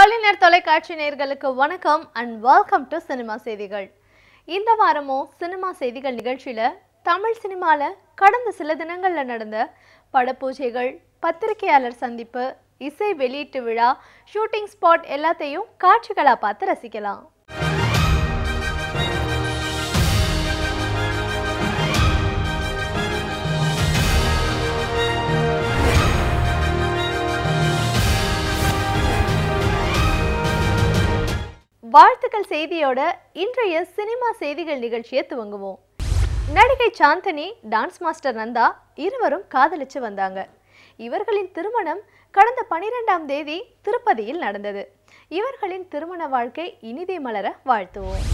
கலைஞர் தொலைக்காட்சி நேயர்களுக்கு வணக்கம் அண்ட் வெல்கம் டு சினிமா செய்திகள். இந்த வாரமும் சினிமா செய்திகள் நிகழ்ச்சியில தமிழ் சினிமால கடந்த சில தினங்கள்ல நடந்த படப்பூஜைகள், பத்திரிகையாளர் சந்திப்பு, இசை வெளியீட்டு விழா, ஷூட்டிங் ஸ்பாட் எல்லாத்தையும் காட்சிகளா பார்த்து ரசிக்கலாம். வாழ்த்துக்கள் செய்தியோட இன்றைய சினிமா செய்திகள் நிகழ்ச்சியை துவங்குவோம். நடிகை சாந்தனி, டான்ஸ் மாஸ்டர் நந்தா இருவரும் காதலிச்சு வந்தாங்க. இவர்களின் திருமணம் கடந்த 12ஆம் தேதி திருப்பதியில் நடந்தது. இவர்களின் திருமண வாழ்க்கை இனிதே மலர வாழ்த்துவோம்.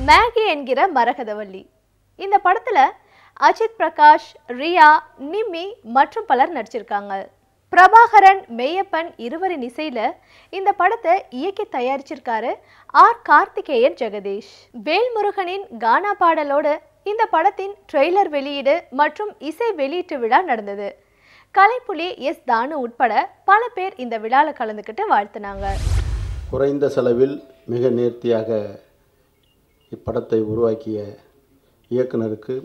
மேகி என்கிற மரகதவள்ளி இந்த படத்துல அஜித் பிரகாஷ், ரியா, நிம்மி மற்றும் பலர் நடிச்சிருக்காங்க. பிரபாகரன், மெய்யப்பன் இருவரின் இசையில இந்த படத்தை இயக்கி தயாரிச்சிருக்காரு ஆர் கார்த்திகேயன் ஜெகதீஷ். வேல்முருகனின் கானா பாடலோடு இந்த படத்தின் ட்ரெய்லர் வெளியீடு மற்றும் இசை வெளியீட்டு விழா நடந்தது. கலைப்புலி எஸ் தானு உட்பட பல பேர் இந்த விழாவில் கலந்துக்கிட்டு வாழ்த்தினாங்க. குறைந்த செலவில் மிக நேர்த்தியாக இப்படத்தை உருவாக்கிய இயக்குனருக்கு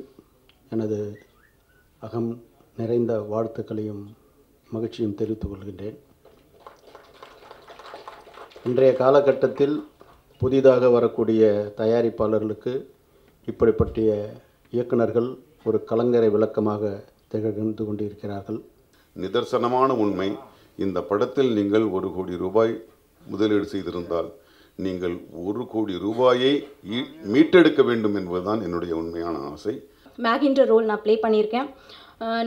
எனது அகம் நிறைந்த வாழ்த்துக்களையும் மகிழ்ச்சியும் தெரிவித்துக் கொள்கின்றேன். இன்றைய காலகட்டத்தில் புதிதாக வரக்கூடிய தயாரிப்பாளர்களுக்கு இப்படிப்பட்ட இயக்குனர்கள் ஒரு கலங்கரை விளக்கமாக திகழ்ந்து கொண்டிருக்கிறார்கள். நிதர்சனமான உண்மை, இந்த படத்தில் நீங்கள் 1 கோடி ரூபாய் முதலீடு செய்திருந்தால் நீங்கள் 1 கோடி ரூபாயை மீட்டெடுக்க வேண்டும் என்பதுதான் என்னுடைய உண்மையான ஆசை. மேகின்ற ரோல் நான் ப்ளே பண்ணியிருக்கேன்.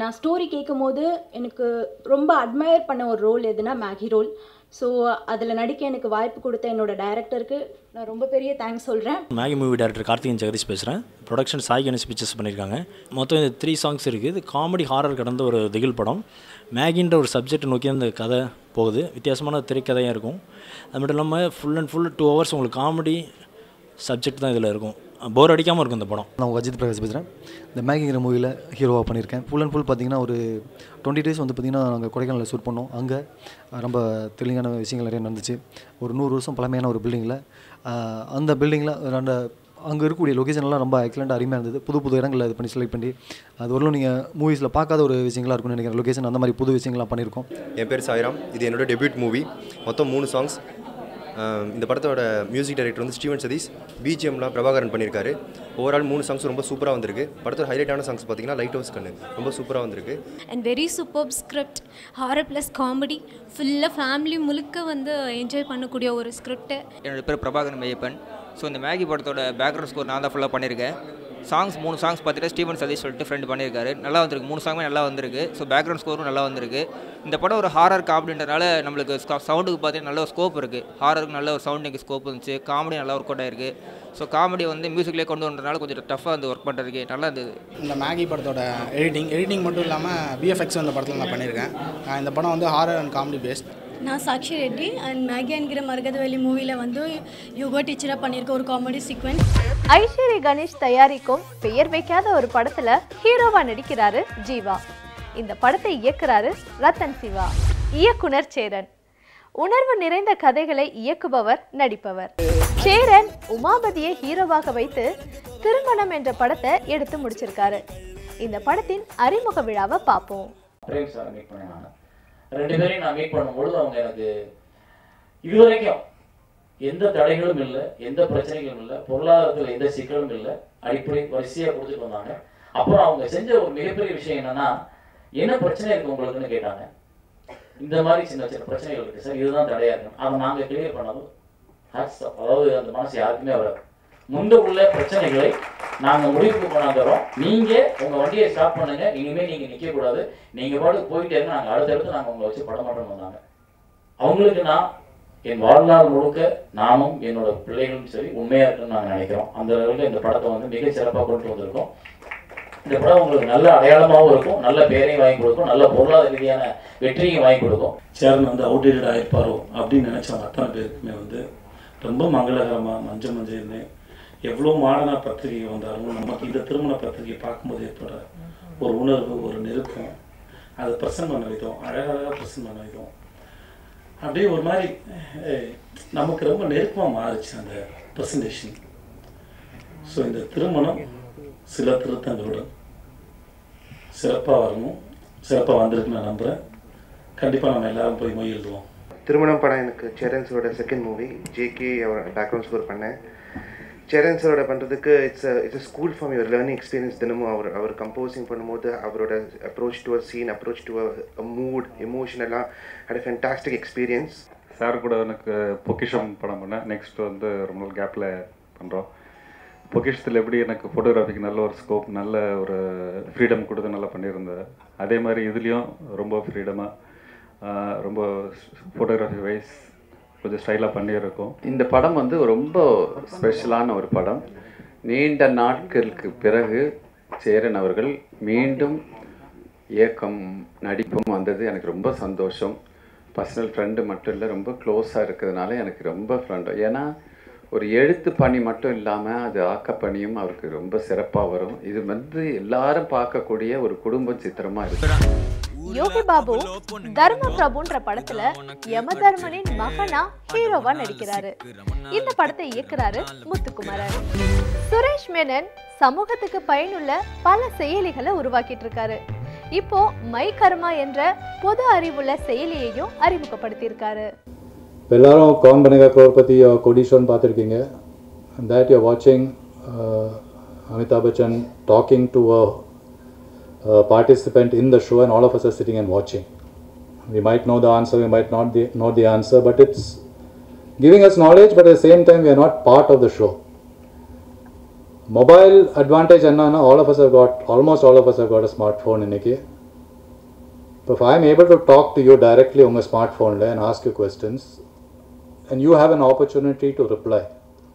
நான் ஸ்டோரி கேட்கும் போது எனக்கு ரொம்ப அட்மையர் பண்ண ஒரு ரோல் எதுனா மேகி ரோல். ஸோ அதில் நடிக்க எனக்கு வாய்ப்பு கொடுத்த என்னோட டைரக்டருக்கு நான் ரொம்ப பெரிய தேங்க்ஸ் சொல்கிறேன். Maggie movie director Karthikeyan Jagadish பேசுகிறேன். ப்ரொடக்ஷன் சாய் கணேஷ் பிக்சர்ஸ் பண்ணியிருக்காங்க. மொத்தம் இது 3 சாங்ஸ் இருக்குது. இது காமெடி ஹாரர் கடந்த ஒரு திகில் படம். மேகின்ற ஒரு சப்ஜெக்ட் நோக்கி அந்த கதை போகுது. வித்தியாசமான திரைக்கதையாக இருக்கும். அது மட்டும் இல்லாமல் ஃபுல் அண்ட் ஃபுல் 2 hours உங்களுக்கு காமெடி சப்ஜெக்ட் தான் இதில் இருக்கும். போர் அடிக்காமல் இருக்கும் இந்த படம். நான் அஜித் பிரகாஷ் பேசுகிறேன். இந்த மேகிங்கிற மூவியில் ஹீரோவாக பண்ணியிருக்கேன். ஃபுல் அண்ட் ஃபுல் பார்த்திங்கன்னா ஒரு 20 days வந்து பார்த்திங்கன்னா நாங்கள் கொடைக்கானலில் ஷூட் பண்ணோம். அங்கே ரொம்ப தெளிவான விஷயங்கள் நிறைய நடந்துச்சு. ஒரு 100 வருஷம் பழமையான ஒரு பில்டிங்கில், அந்த பில்டிங்கில் அங்கே இருக்கக்கூடிய லொக்கேஷன்லாம் ரொம்ப எக்ஸலண்ட்டாக அருமையாக இருந்தது. புது இடங்களில் இது பண்ணி செலக்ட் பண்ணி அது வரலும் நீங்கள் மூவிஸில் பார்க்காத ஒரு விஷயங்களாக இருக்கும்னு நினைக்கிறேன். லொக்கேஷன் அந்த மாதிரி புது விஷயங்கள்லாம் பண்ணியிருக்கோம். என் பேர் சாய்ராம். இது என்னோட டெபியூட் மூவி. மொத்தம் 3 சாங்ஸ். இந்த படத்தோட மியூசிக் டைரக்டர் வந்து ஸ்டீவன் சதீஷ். பிஜிஎம்லாம் பிரபாகரன் பண்ணியிருக்காரு. ஓவரால் 3 சாங்ஸ் ரொம்ப சூப்பராக வந்திருக்கு. படத்தோட ஹைலைட்டான சாங்ஸ் பார்த்தீங்கன்னா லைட் ஹவுஸ் கண்ணு ரொம்ப சூப்பராக வந்திருக்கு. And very super script, horror plus comedy, ஃபுல்லாக ஃபேமிலி முழுக்க வந்து என்ஜாய் பண்ணக்கூடிய ஒரு ஸ்கிரிப்ட். என்னோடய பேர் பிரபாகரன் மெய்யப்பன். ஸோ இந்த மேகி படத்தோட பேக்ரவுண்ட் ஸ்கோர் நான் தான் ஃபுல்லாக பண்ணியிருக்கேன். சாங்ஸ் 3 சாங்ஸ் பார்த்துட்டு ஸ்டீவன் சதீஷ் சொல்லிட்டு ஃப்ரெண்ட் பண்ணியிருக்காரு. நல்லா வந்திருக்கு. 3 சாங்குமே நல்லா வந்திருக்கு. ஸோ பேக்ரவுண்ட் ஸ்கோரும் நல்லா வந்திருக்கு. இந்த படம் ஒரு ஹாரர் காமெடின்றனால நம்மளுக்கு சவுண்டுக்கு பார்த்தீங்கன்னா நல்ல ஒரு ஸ்கோப் இருக்குது. ஹாரருக்கு நல்ல ஒரு சவுண்டிங் ஸ்கோப் இருந்துச்சு. காமெடி நல்லா ஒர்க் அவுட் ஆயிருக்கு. ஸோ காமெடி வந்து மியூசிக்லேயே கொண்டு வந்ததுனால கொஞ்சம் டஃப்பாக வந்து ஒர்க் பண்ணுறதுக்கு நல்லா இருந்தது. இந்த மேகி படத்தோட எடிட்டிங் மட்டும் இல்லாமல் விஎஃப்எக்ஸ் அந்த படத்தில் நான் பண்ணியிருக்கேன். இந்த படம் வந்து ஹாரர் அண்ட் காமெடி பேஸ்ட். நான் சாக்ஷி ரெட்டி அண்ட் மேகி என்கிற மரகதவள்ளி மூவியில் வந்து யோகா டீச்சராக பண்ணியிருக்க ஒரு காமெடி சீக்வன்ஸ். ஐஸ்வர்யா கணேஷ் தயாரிக்கும் பெயர் வைக்காத ஒரு படத்துல ஹீரோவா நடிக்கிறாரு ஜீவா. இந்த படத்தை இயக்குறாரு ரத்தன் சிவா. இயக்குனர் சேரன். உணர்வு நிறைந்த கதைகளை இயக்குபவர், நடிப்பவர். சேரன் உமாபதியை ஹீரோவாக வைத்து திருமணம் என்ற படத்தை எடுத்து முடிச்சிருக்காரு. இந்த படத்தின் அறிமுக விழாவை பார்ப்போம். 2 பேரையும் நான் மீட் பண்ணும்பொழுது அவங்க எனக்கு இதுவரைக்கும் எந்த தடைகளும் இல்லை, எந்த பிரச்சனைகளும் இல்லை, பொருளாதாரத்தில் எந்த சிக்கலும் இல்லை, அடிப்படை வரிசையாக கொடுத்துட்டு வந்தாங்க. அப்புறம் அவங்க செஞ்ச ஒரு மிகப்பெரிய விஷயம் என்னன்னா, என்ன பிரச்சனை இருக்கு உங்களுக்குன்னு கேட்டாங்க. இந்த மாதிரி சின்ன சின்ன பிரச்சனைகள் இருக்கு சார், இதுதான் தடையா இருக்கு. அதை நாங்கள் கிளியர் பண்ணதும் அதாவது அந்த மனசு யாருக்குமே வராது. முந்த உள்ள பிரச்சனைகளை நாங்கள் முடிவுக்கு கொண்டாந்துறோம். நீங்கள் உங்கள் வண்டியை ஸ்டாப் பண்ணுங்க, இனிமேல் நீங்கள் நிற்கக்கூடாது, நீங்கள் பாட்டுக்கு போயிட்டே இருங்க, நாங்கள் அடுத்தடுத்து நாங்கள் உங்களை வச்சு படம் மாட்டோம் வந்தாங்க. அவங்களுக்கு நான் என் வாழ்நாள் முழுக்க நானும் என்னோட பிள்ளைகளும் சரி உண்மையாக இருக்குன்னு நாங்கள் நினைக்கிறோம். அந்த அளவுக்கு இந்த படத்தை வந்து மிக சிறப்பாக கொண்டு வந்திருக்கோம். இந்த படம் உங்களுக்கு நல்ல அடையாளமாகவும் இருக்கும், நல்ல பேரையும் வாங்கி கொடுக்கும், நல்ல பொருளாதார ரீதியான வெற்றியும் வாங்கி கொடுக்கும். சேரன் வந்து அவுடேட்டட் ஆகிருப்பாரோ அப்படின்னு நினச்சவங்க அத்தனை பேருக்குமே வந்து ரொம்ப மங்களகரமாக மஞ்சள்னு எவ்வளோ மாடர்னாக பத்திரிகை வந்தாலும் நமக்கு இந்த திருமண பத்திரிகை பார்க்கும்போது ஏற்படுற ஒரு உணர்வு, ஒரு நெருக்கம், அதை ப்ரெசன்ட் பண்ண விதம், அழகழகாக ப்ரெசன்ட் பண்ண விதம், அப்படியே ஒரு மாதிரி நமக்கு ரொம்ப நெருக்கமாக மாறிச்சு அந்த ப்ரெசன்டேஷன். ஸோ இந்த திருமணம் சில திருத்தங்களுடன் சிறப்பாக வரணும், சிறப்பாக வந்திருக்கு நான் நம்புகிறேன். கண்டிப்பாக நம்ம எல்லாரும் போய் மொய் எழுதுவோம். திருமணம் படம் எனக்கு சேரன்ஸோட செகண்ட் மூவி. ஜேகே அவர் பேக்ரவுண்ட் ஸ்கோர் பண்ணேன். சேரன்ஸோட பண்ணுறதுக்கு இட்ஸ் ஸ்கூல் ஃபார்ம், ஒரு லேர்னிங் எக்ஸ்பீரியன்ஸ். தினமும் அவர் கம்போசிங் பண்ணும்போது அவரோட approach to a scene, approach to a mood, எமோஷனலாக had a fantastic experience. Sir கூட எனக்கு பொக்கிஷம் படம் பண்ணேன். நெக்ஸ்ட் வந்து ரொம்ப நாள் கேப்பில் பண்ணுறோம். பொக்கிஷத்தில் எப்படி எனக்கு ஃபோட்டோகிராஃபிக்கு நல்ல ஒரு ஸ்கோப், நல்ல ஒரு ஃப்ரீடம் கொடுத்து நல்லா பண்ணியிருந்தேன். அதே மாதிரி இதுலேயும் ரொம்ப ஃப்ரீடமாக, ரொம்ப ஃபோட்டோகிராஃபி வைஸ் கொஞ்சம் ஸ்டைலாக பண்ணியிருக்கோம். இந்த படம் வந்து ரொம்ப ஸ்பெஷலான ஒரு படம். நீண்ட நாட்களுக்கு பிறகு சேரன் அவர்கள் மீண்டும் இயக்கம் நடிப்பும் வந்தது எனக்கு ரொம்ப சந்தோஷம். பர்சனல் ஃப்ரெண்டு மட்டும் இல்லை, ரொம்ப க்ளோஸாக இருக்கிறதுனால எனக்கு ரொம்ப ஃப்ரெண்டு. ஏன்னா ஒரு எழுத்து பணி மட்டும் இல்லாமல் அது ஆக்கப்பணியும் அவருக்கு ரொம்ப சிறப்பாக வரும். இது வந்து எல்லாரும் பார்க்கக்கூடிய ஒரு குடும்ப சித்திரமாக இருக்கு. யோகி பாபு தர்ம பிரபுன்ற படத்துல யமதர்மனின் மகனா ஹீரோவா நடிக்கிறாரு. இந்த படத்தை இயக்குறாரு முத்துக்குமாரன். சுரேஷ் மேனன் சமூகத்துக்கு பயனுள்ள பல செயலிகளை உருவாக்கிட்டு இருக்காரு. இப்போ மை கர்மா என்ற பொது அறிவுள்ள செயலியையும் அறிமுகப்படுத்தியிருக்காரு. எல்லாரும் கவுன் பனேகா கரோர்பதி கோடீஸ்வரன் பார்த்துருக்கீங்க. that you're watching Amitabh Bachchan talking to a participant in the show, and all of us are sitting and watching. We might know the answer, we might not know the answer, but it's giving us knowledge, but at the same time we are not part of the show. Mobile advantage enna, almost all of us have got a smartphone inniki. But if I am able to talk to you directly on a smartphone and ask you questions, and you have an opportunity to reply.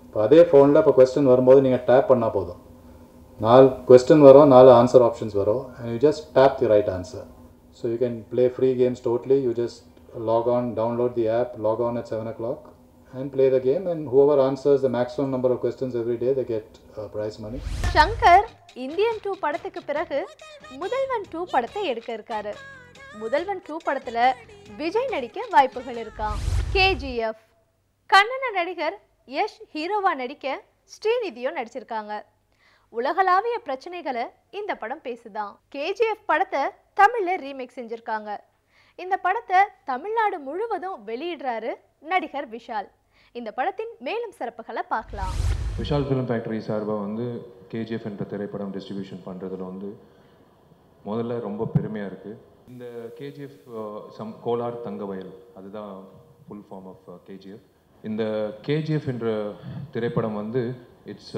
இப்போ அதே ஃபோனில் இப்போ question வரும்போது நீங்கள் tape பண்ணால் போதும், 4 question வரும், 4 answer options வரும், and you just tap the right answer. So you can play free games totally. You just log on, download the app, log on at 7 o'clock and play the game, and whoever answers the maximum number of questions every day, they get prize money. Shankar Indian 2 படத்துக்கு பிறகு முதல்வன் 2 படத்தை எடுக்க இருக்காரு. முதல்வன் 2 படத்துல விஜய் நடிக்க வாய்ப்புகள் இருக்காம். KGF Kannada நடிகர் யஷ் ஹீரோவா நடிக்க ஸ்ரீநிதியும் நடிச்சிருக்காங்க. உலகளாவிய பிரச்சனைகளை இந்த படம் பேசுதான். KGF படத்தை தமிழ்ல ரீமேக் செஞ்சிருக்காங்க. இந்த படத்தை தமிழ்நாடு முழுவதும் வெளியிடுறாரு நடிகர் விஷால். இந்த படத்தின் மேலும் சிறப்புகளை பார்க்கலாம். விஷால் ஃபிலிம் ஃபேக்டரி சார்பாக வந்து KGF என்ற திரைப்படம் டிஸ்ட்ரிபியூஷன் பண்ணுறதுல வந்து முதல்ல ரொம்ப பெருமையாக இருக்குது. இந்த KGF கோலார் தங்கவயல், அதுதான் ஃபுல் ஃபார்ம் ஆஃப் KGF. இந்த KGF என்ற திரைப்படம் வந்து இட்ஸ்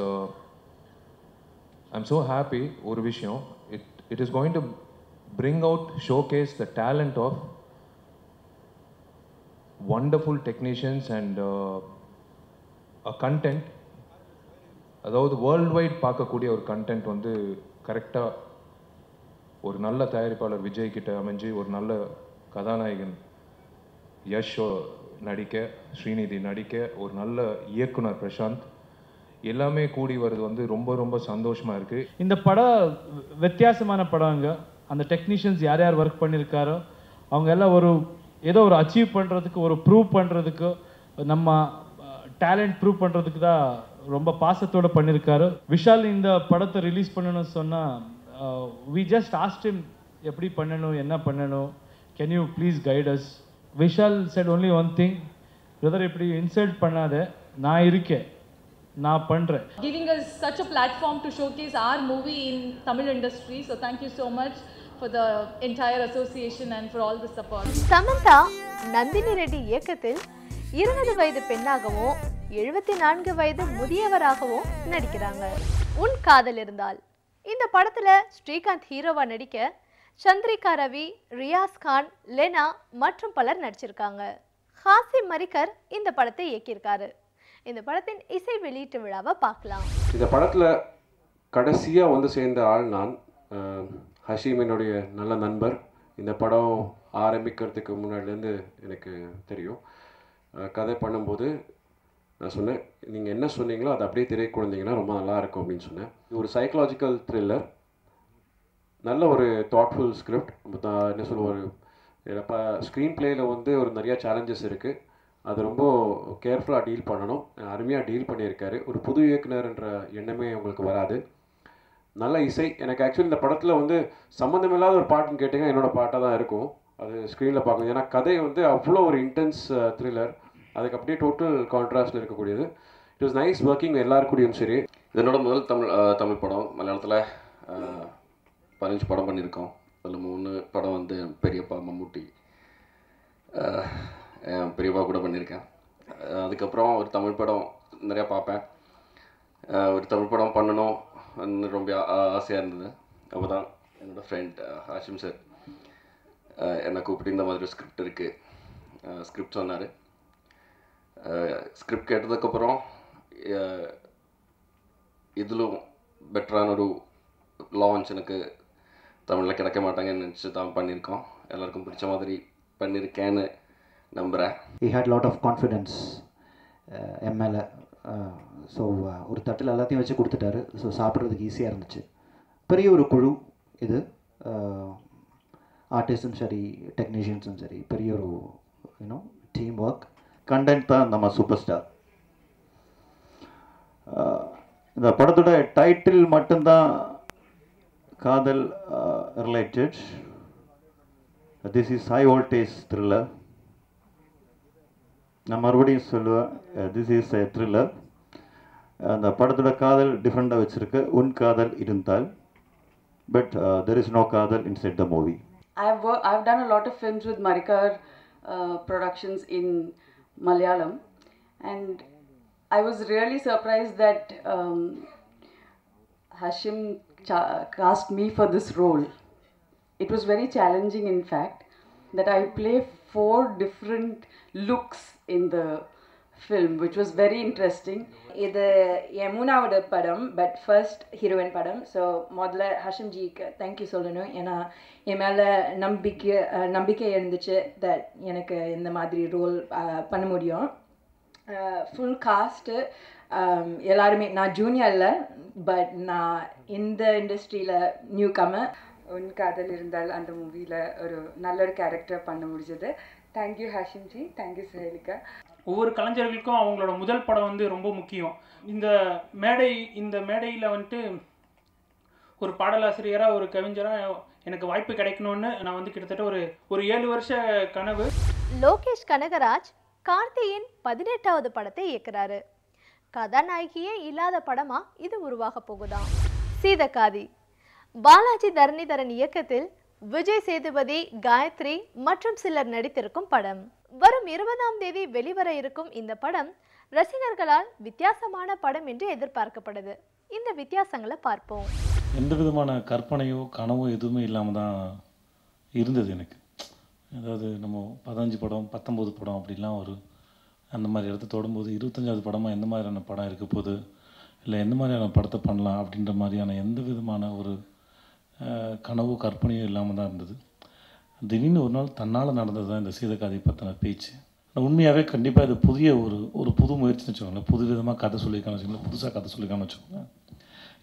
ஐம் ஸோ ஹாப்பி. ஒரு விஷயம், it is going to bring out, showcase the talent of wonderful technicians and a content, அதாவது வேர்ல்ட் வைட் பார்க்கக்கூடிய ஒரு கண்டென்ட் வந்து கரெக்டாக ஒரு நல்ல தயாரிப்பாளர் விஜய் கிட்ட அமைஞ்சு, ஒரு நல்ல கதாநாயகன் யஷ் நடிக்க, ஸ்ரீநிதி நடிக்க, ஒரு நல்ல இயக்குனர் பிரசாந்த், எல்லாமே கூடி வருது வந்து ரொம்ப ரொம்ப சந்தோஷமாக இருக்குது. இந்த படம் வித்தியாசமான படங்க. அந்த டெக்னீஷியன்ஸ் யார் யார் ஒர்க் பண்ணியிருக்காரோ அவங்க எல்லாம் ஏதோ ஒரு அச்சீவ் பண்ணுறதுக்கு, ஒரு ப்ரூவ் பண்ணுறதுக்கு, நம்ம டேலண்ட் ப்ரூவ் பண்ணுறதுக்கு தான் ரொம்ப பாசத்தோடு பண்ணியிருக்காரு. விஷால் இந்த படத்தை ரிலீஸ் பண்ணணும்னு சொன்னால் we just asked him எப்படி பண்ணணும், என்ன பண்ணணும், can you please guide us. Vishal said only one thing, brother இப்படி இன்சல்ட் பண்ணாத, நான் இருக்கேன், நான் பண்றேன். Giving us such a platform to showcase our movie in Tamil industry, so thank you so much for the entire association and for all the support. Samantha Nandini Reddy இயக்கத்தில் 20 வயது பெண்ணாகவும் 74 வயது முதியவராகவும் நடிக்கிறாங்க. உன் காதல் இருந்தால் இந்த படத்துல ஸ்ரீகாந்த் ஹீரோவா நடிக்க சந்திரிகா ரவி, ரியாஸ் கான், லெனா மற்றும் பலர் நடிச்சிருக்காங்க. ஹாசிம் மரிக்கர் இந்த படத்தை இயக்கியிருக்காரு. இந்த படத்தின் இசை வெளியீட்டு விழாவை பார்க்கலாம். இந்த படத்தில் கடைசியாக வந்து சேர்ந்த ஆள் நான். ஹஷீம் என்னுடைய நல்ல நண்பர். இந்த படம் ஆரம்பிக்கிறதுக்கு முன்னாடிலேருந்து எனக்கு தெரியும். கதை பண்ணும்போது நான் சொன்னேன், நீங்கள் என்ன சொன்னீங்களோ அதை அப்படியே திரைக்கு கொடுத்தீங்கன்னா ரொம்ப நல்லாயிருக்கும் அப்படின்னு சொன்னேன். ஒரு சைக்கலாஜிக்கல் த்ரில்லர், நல்ல ஒரு தாட்ஃபுல் ஸ்கிரிப்ட், என்ன சொல்ல, ஒரு இப்போ ஸ்க்ரீன் பிளேயில் வந்து ஒரு நிறையா சேலஞ்சஸ் இருக்குது. அது ரொம்ப கேர்ஃபுல்லாக டீல் பண்ணணும். அருமையாக டீல் பண்ணியிருக்காரு. ஒரு புது இயக்குனர்ன்ற எண்ணமே உங்களுக்கு வராது. நல்ல இசை. எனக்கு ஆக்சுவலி இந்த படத்தில் வந்து சம்மந்தமில்லாத ஒரு பாட்டுன்னு கேட்டிங்கன்னா என்னோடய பாட்டாக தான் இருக்கும். அது ஸ்க்ரீனில் பார்க்கணும். ஏன்னா கதை வந்து அவ்வளோ ஒரு இன்டென்ஸ் த்ரில்லர். அதுக்கு அப்படியே டோட்டல் கான்ட்ராஸ்டில் இருக்கக்கூடியது. இட் வாஸ் நைஸ் ஒர்க்கிங் எல்லாருக்கூடையும். சரி, இதனோட முதல் தமிழ் படம். மலையாளத்தில் 15 படம் பண்ணியிருக்கோம். அதில் 3 படம் வந்து பெரியப்பா மம்முட்டி, பெரியப்பா கூட பண்ணியிருக்கேன். அதுக்கப்புறம் ஒரு தமிழ் படம் நிறையா பார்ப்பேன். ஒரு தமிழ் படம் பண்ணணும் ரொம்ப ஆசையாக இருந்தது. அப்போ தான் என்னோடய ஃப்ரெண்ட் ஹாஷிம் சார் என்னை கூப்பிட்டு இந்த மாதிரி ஸ்கிரிப்ட் இருக்குது, ஸ்கிரிப்ட் சொன்னார். ஸ்கிரிப்ட் கேட்டதுக்கப்புறம் இதிலும் பெட்டரான ஒரு லான்ச் எனக்கு தமிழில் கிடைக்க மாட்டாங்கன்னு நினச்சி தான் பண்ணியிருக்கோம். எல்லாருக்கும் பிடிச்ச மாதிரி பண்ணியிருக்கேன்னு நம்புகிறேன். He had lot of confidence என் மேலே. ஸோ ஒரு தட்டில் எல்லாத்தையும் வச்சு கொடுத்துட்டாரு. ஸோ சாப்பிட்றதுக்கு ஈஸியாக இருந்துச்சு. பெரிய ஒரு குழு இது. ஆர்டிஸ்டும் சரி, டெக்னீஷியன்ஸும் சரி, பெரிய ஒரு டீம் ஒர்க். கண்டென்ட் தான் நம்ம சூப்பர் ஸ்டார். இந்த படத்தோட டைட்டில் மட்டும்தான் காதல் related. This is high voltage thriller. நான் மறுபடியும் சொல்லுவேன், திஸ் இஸ் எ த்ரில்லர். அந்த படத்தோட காதல் டிஃப்ரெண்ட்டாக வச்சுருக்கு. உன் காதல் இருந்தால், பட் தெர் இஸ் நோ காதல் inside the movie. I've done a lot of films with Marikar Productions in Malayalam, and I was really surprised that Hashim cast me for this role. It was very challenging, in fact, that I play 4 different looks in the film, which was very interesting. இது என் 3வது படம், but first heroine படம். So முதல்ல ஹஷிம் ஜிக்கு thank you சொல்லணும். ஏன்னா என் மேலே நம்பிக்கை இருந்துச்சு தட் எனக்கு இந்த மாதிரி ரோல் பண்ண முடியும். ஃபுல் காஸ்ட்டு எல்லாருமே, நான் ஜூனியர் இல்லை, பட் நான் இந்த இண்டஸ்ட்ரியில் நியூ கமர். உன் காதல் இருந்தால் அந்த மூவியில் ஒரு நல்ல ஒரு கேரக்டர் பண்ண முடிஞ்சது. Thank you Hashim ji, thank you Sahelika. ஒவ்வொரு கலைஞர்களுக்கும் அவங்களோட முதல் படம் வந்து ரொம்ப முக்கியம். இந்த மேடையில் வந்துட்டு ஒரு பாடலாசிரியராக, ஒரு கவிஞராக எனக்கு வாய்ப்பு கிடைக்கணும்னு நான் வந்து கிட்டத்தட்ட ஒரு 7 வருஷ கனவு. லோகேஷ் கனகராஜ் கார்த்தியின் 18வது படத்தை இயக்குறாரு. கதாநாயகியே இல்லாத படமா இது உருவாக போகுதாம். சீதக்காதி பாலாஜி தரணிதரன் இயக்கத்தில் விஜய் சேதுபதி, காயத்ரி மற்றும் சிலர் நடித்திருக்கும் படம். வரும் 20ஆம் தேதி வெளிவர இருக்கும் இந்த படம் ரசிகர்களால் வித்தியாசமான படம் என்று எதிர்பார்க்கப்படுது. இந்த வித்தியாசங்களை பார்ப்போம். எந்த விதமான கற்பனையோ கனவோ எதுவுமே இல்லாமல் தான் இருந்தது எனக்கு. அதாவது நம்ம 15 படம் 19 படம் அப்படிலாம் அந்த மாதிரி இடத்த தொடும்போது 25வது படமாக எந்த மாதிரியான படம் இருக்க போகுது, இல்லை எந்த மாதிரியான படத்தை பண்ணலாம் அப்படின்ற மாதிரியான எந்த விதமான ஒரு கனவோ கற்பனையோ இல்லாமல் தான் இருந்தது. திடீர்னு ஒரு நாள் தன்னால் நடந்தது தான் இந்த சீதக்காதி பற்றின பேச்சு. உண்மையாகவே கண்டிப்பாக இது புதிய ஒரு புது முயற்சின்னு வச்சுக்கோங்களேன். புது விதமாக கதை சொல்லியிருக்கான்னு வச்சுக்கோங்களேன், புதுசாக கதை சொல்லியிருக்கான்னு வச்சுக்கோங்களேன்.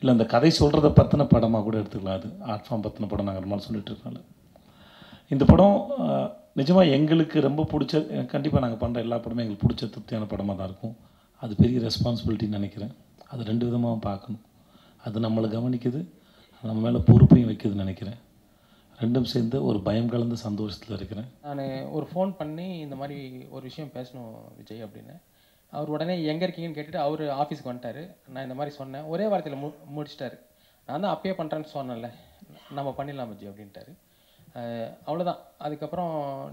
இல்லை அந்த கதை சொல்கிறத பற்றின படமாக கூட எடுத்துக்கலாம். அது ஆர்ட் ஃபார்ம் பற்றின படம் நாங்கள் ரொம்ப சொல்லிட்டு இருக்கனால இந்த படம் நிஜமாக எங்களுக்கு ரொம்ப பிடிச்ச, கண்டிப்பாக நாங்கள் பண்ணுற எல்லா படமும் எங்களுக்கு பிடிச்ச திருப்தியான படமாக தான் இருக்கும். அது பெரிய ரெஸ்பான்சிபிலிட்டின்னு நினைக்கிறேன். அது 2 விதமாக பார்க்கணும். அது நம்மளை கவனிக்குது, நம்ம மேலே பொறுப்பையும் வைக்குதுன்னு நினைக்கிறேன். 2ம் சேர்ந்து ஒரு பயம் கலந்த சந்தோஷத்தில் இருக்கிறேன். நான் ஒரு ஃபோன் பண்ணி இந்த மாதிரி ஒரு விஷயம் பேசணும் விஜய் அப்படின்னு. அவர் உடனே எங்கே இருக்கீங்கன்னு கேட்டுட்டு அவர் ஆஃபீஸுக்கு வந்துட்டார். நான் இந்த மாதிரி சொன்னேன், ஒரே வாரத்தில் முடிச்சிட்டாரு. நான் தான் அப்பயே பண்ணுறேன்னு சொன்னேன்ல, நம்ம பண்ணிடலாம் விஜய் அப்படின்ட்டாரு. அவ்வளோதான். அதுக்கப்புறம்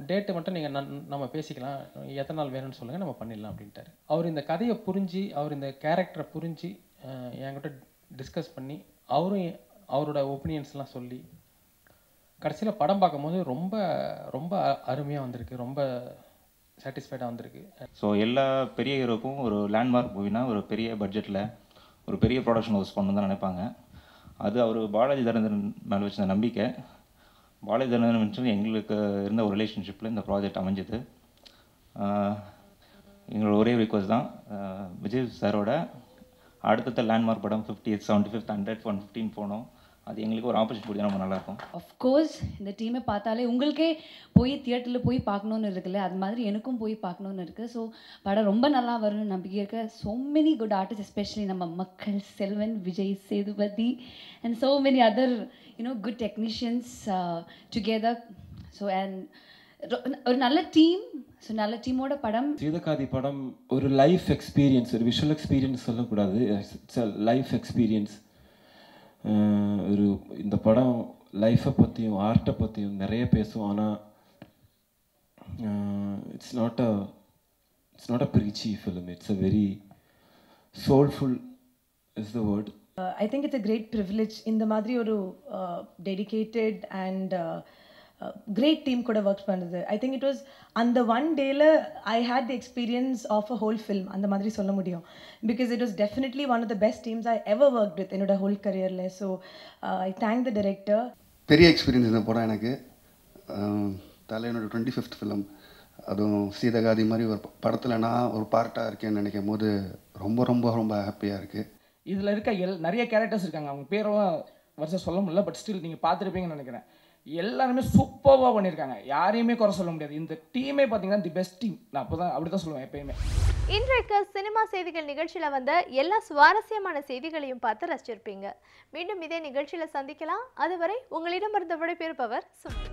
டேட்டு மட்டும் நீங்கள் நம்ம பேசிக்கலாம், எத்தனை நாள் வேணும்னு சொல்லுங்கள், நம்ம பண்ணிடலாம் அப்படின்ட்டாரு. அவர் இந்த கதையை புரிஞ்சு, அவர் இந்த கேரக்டரை புரிஞ்சு என்கிட்ட டிஸ்கஸ் பண்ணி, அவரும் அவரோட ஒப்பீனியன்ஸ்லாம் சொல்லி கடைசியில் படம் பார்க்கும்போது ரொம்ப ரொம்ப அருமையாக வந்திருக்கு, ரொம்ப சாட்டிஸ்ஃபைடாக வந்திருக்கு. ஸோ எல்லா பெரிய ஹீரோக்கும் ஒரு லேண்ட்மார்க் மூவினா ஒரு பெரிய பட்ஜெட்டில் ஒரு பெரிய ப்ரொடக்ஷன் ஹவுஸ் பண்ணணும் தான் நினைப்பாங்க. அது அவர் பாலாஜி தரணிதரன் மேலே வச்ச நம்பிக்கை. பாலாஜி தரணிதரன் வச்சு எங்களுக்கு இருந்த ஒரு ரிலேஷன்ஷிப்பில் இந்த ப்ராஜெக்ட் அமைஞ்சது. எங்களோட ஒரே ரிக்வஸ்ட் தான், விஜய் சாரோட அடுத்தடுத்த லேண்ட்மார்க் படம் 50th 75th 100 115 போனோம். அது எங்களுக்கு ஒரு ஆப்பர்ச்சுனிட்டி கொடுத்தா ரொம்ப நல்லாயிருக்கும். அஃப்கோர்ஸ் இந்த டீமை பார்த்தாலே உங்களுக்கே போய் தியேட்டரில் போய் பார்க்கணுன்னு இருக்குல்ல, அது மாதிரி எனக்கும் போய் பார்க்கணுன்னு இருக்குது. ஸோ படம் ரொம்ப நல்லா வரும்னு நம்பிக்கை இருக்குது. So many good artist, especially நம்ம மக்கள் Selvan, Vijay Sethupathi and so many other good technicians together. So and ஒரு நல்ல டீம், ஸோ நல்ல டீமோட படம். சீதக்காதி படம் ஒரு லைஃப் எக்ஸ்பீரியன்ஸ், ஒரு விஷுவல் எக்ஸ்பீரியன்ஸ் சொல்லக்கூடாது, இட்ஸ் அ லைஃப் எக்ஸ்பீரியன்ஸ். ஒரு இந்த படம் லைஃப்பை பற்றியும் ஆர்ட்டை பற்றியும் நிறைய பேசும். ஆனால் it's not a preachy film, it's a very soulful is the word. I think it's a great privilege இந்த மாதிரி ஒரு dedicated and great team கூட ஒர்க் பண்ணுது. I think it was அந்த one dayல I had the experience of a whole film அந்த மாதிரி சொல்ல முடியும். Because it was definitely one of the best teams I ever worked with என்னோட whole careerல. So I thank the director. பெரிய experience இந்த படம் எனக்கு. தலைவனோட 25th ஃபிலிம், அதுவும் சீதகாதி மாதிரி ஒரு படத்தில் நான் ஒரு பார்ட்டாக இருக்கேன்னு நினைக்கும் போது ரொம்ப ரொம்ப ரொம்ப ஹாப்பியாக இருக்குது. இதில் இருக்க நிறைய கேரக்டர்ஸ் இருக்காங்க, அவங்க பேரும் வருஷம் சொல்ல முடியல, பட் ஸ்டில் நீங்கள் பார்த்துருப்பீங்கன்னு நினைக்கிறேன். எல்லாருமே சூப்பராக பண்ணியிருக்காங்க, யாரையுமே குறை சொல்ல முடியாது. இந்த டீமே பார்த்தீங்கன்னா தி பெஸ்ட் டீம், நான் அப்படி தான் சொல்லுவேன் எப்பயுமே. இன்றைக்கு சினிமா செய்திகள் நிகழ்ச்சியில் வந்த எல்லா சுவாரஸ்யமான செய்திகளையும் பார்த்து ரசிச்சிருப்பீங்க. மீண்டும் இதே நிகழ்ச்சியில் சந்திக்கலாம். அதுவரை உங்களிடமிருந்து விடைபெறுபவர் சுமதி.